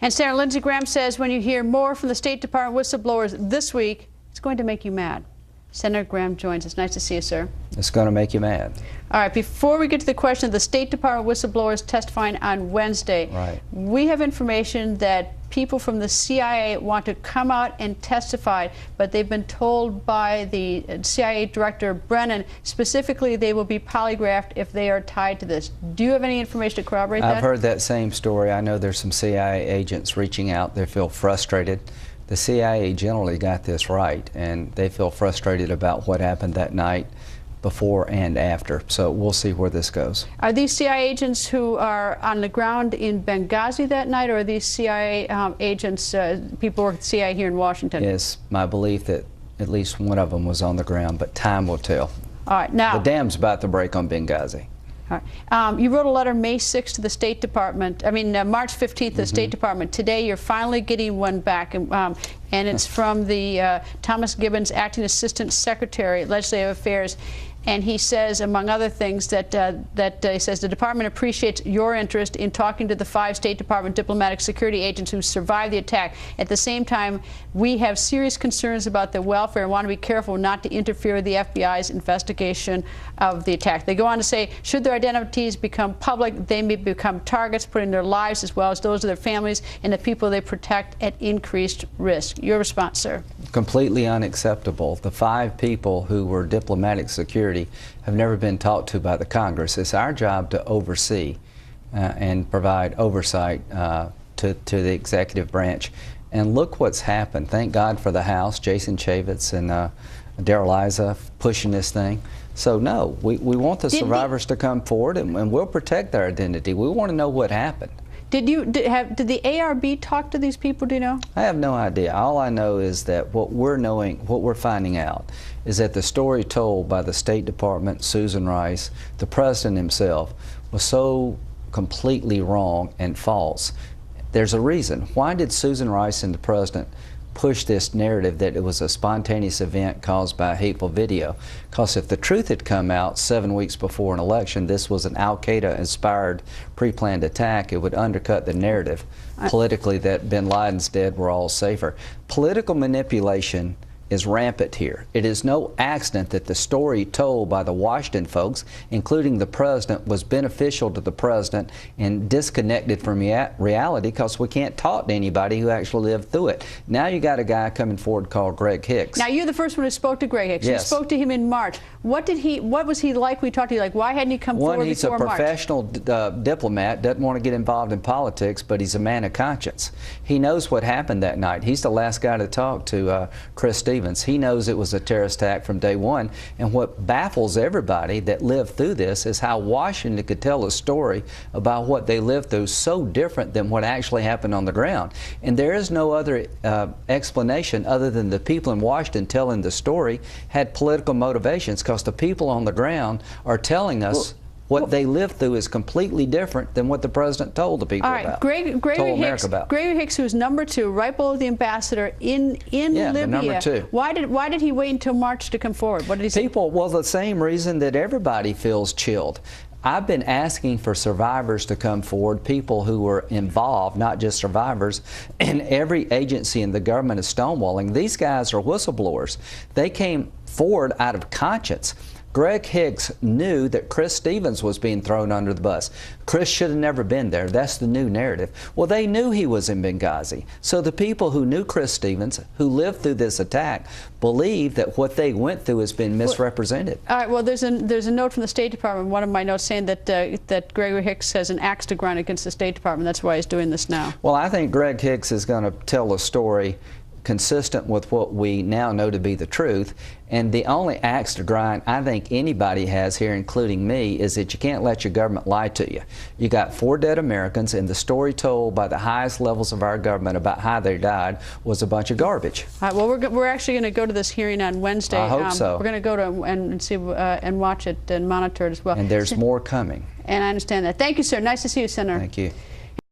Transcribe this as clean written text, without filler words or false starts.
And Senator Lindsey Graham says when you hear more from the State Department whistleblowers this week, it's going to make you mad. Senator Graham joins us. Nice to see you, sir. It's going to make you mad. All right, before we get to the question of the State Department whistleblowers testifying on Wednesday, right, we have information that people from the CIA want to come out and testify, but they've been told by the CIA Director Brennan, specifically they will be polygraphed if they are tied to this. Do you have any information to corroborate that? I've heard that same story. I know there's some CIA agents reaching out. They feel frustrated. The CIA generally got this right, and they feel frustrated about what happened that night, before and after. So we'll see where this goes. Are these CIA agents who are on the ground in Benghazi that night, or are these CIA agents, people work at the CIA here in Washington? It's my belief that at least one of them was on the ground, but time will tell. All right, now the dam's about to break on Benghazi. All right. You wrote a letter May 6th to the State Department, March 15th to the State Department. Today you're finally getting one back, and it's from the Thomas Gibbons, Acting Assistant Secretary, Legislative Affairs. And he says, among other things, that he says the department appreciates your interest in talking to the 5 State Department diplomatic security agents who survived the attack. At the same time, we have serious concerns about their welfare and want to be careful not to interfere with the FBI's investigation of the attack. They go on to say, should their identities become public, they may become targets, putting their lives as well as those of their families and the people they protect at increased risk. Your response, sir? Completely unacceptable. The 5 people who were diplomatic security have never been talked to by the Congress. It's our job to oversee and provide oversight to the executive branch. And look what's happened. Thank God for the House, Jason Chaffetz and Darrell Issa pushing this thing. So no, we want the survivors to come forward, and we'll protect their identity. We want to know what happened. Did the ARB talk to these people, do you know? I have no idea. All I know is that what we're finding out is that the story told by the State Department, Susan Rice, the President himself, was so completely wrong and false. There's a reason. Why did Susan Rice and the President push this narrative that it was a spontaneous event caused by a hateful video? Because if the truth had come out 7 weeks before an election, this was an al-Qaeda-inspired, pre-planned attack, it would undercut the narrative politically that bin Laden's dead, we're all safer. Political manipulation is rampant here. It is no accident that the story told by the Washington folks, including the President, was beneficial to the President and disconnected from reality, because we can't talk to anybody who actually lived through it. Now you got a guy coming forward called Greg Hicks. Now you're the first one who spoke to Greg Hicks. Yes. You spoke to him in March. What was he like when we talked to you? Like, why hadn't he come forward He's before a professional diplomat, doesn't want to get involved in politics, but he's a man of conscience. He knows what happened that night. He's the last guy to talk to Chris Stevens. He knows it was a terrorist attack from day one. And what baffles everybody that lived through this is how Washington could tell a story about what they lived through so different than what actually happened on the ground. And there is no other explanation other than the people in Washington telling the story had political motivations, because the people on the ground are telling us what they lived through is completely different than what the President told the people about. Gregory Hicks, who's number 2, right below the ambassador in Libya. Number 2. Why did he wait until March to come forward? What did he say? Well, the same reason that everybody feels chilled. I've been asking for survivors to come forward, people who were involved, not just survivors, and every agency in the government is stonewalling. These guys are whistleblowers. They came forward out of conscience. Greg Hicks knew that Chris Stevens was being thrown under the bus. Chris should have never been there. That's the new narrative. Well, they knew he was in Benghazi. So the people who knew Chris Stevens, who lived through this attack, believe that what they went through has been misrepresented. All right. Well, there's a note from the State Department, one of my notes, saying that Gregory Hicks has an axe to grind against the State Department. That's why he's doing this now. Well, I think Greg Hicks is going to tell a story consistent with what we now know to be the truth. And the only axe to grind I think anybody has here, including me, is that you can't let your government lie to you. You got 4 dead Americans, and the story told by the highest levels of our government about how they died was a bunch of garbage. All right, well, we're actually going to go to this hearing on Wednesday. I hope so. We're going to go to and see and watch it and monitor it as well. And there's more coming. And I understand that. Thank you, sir. Nice to see you, Senator. Thank you.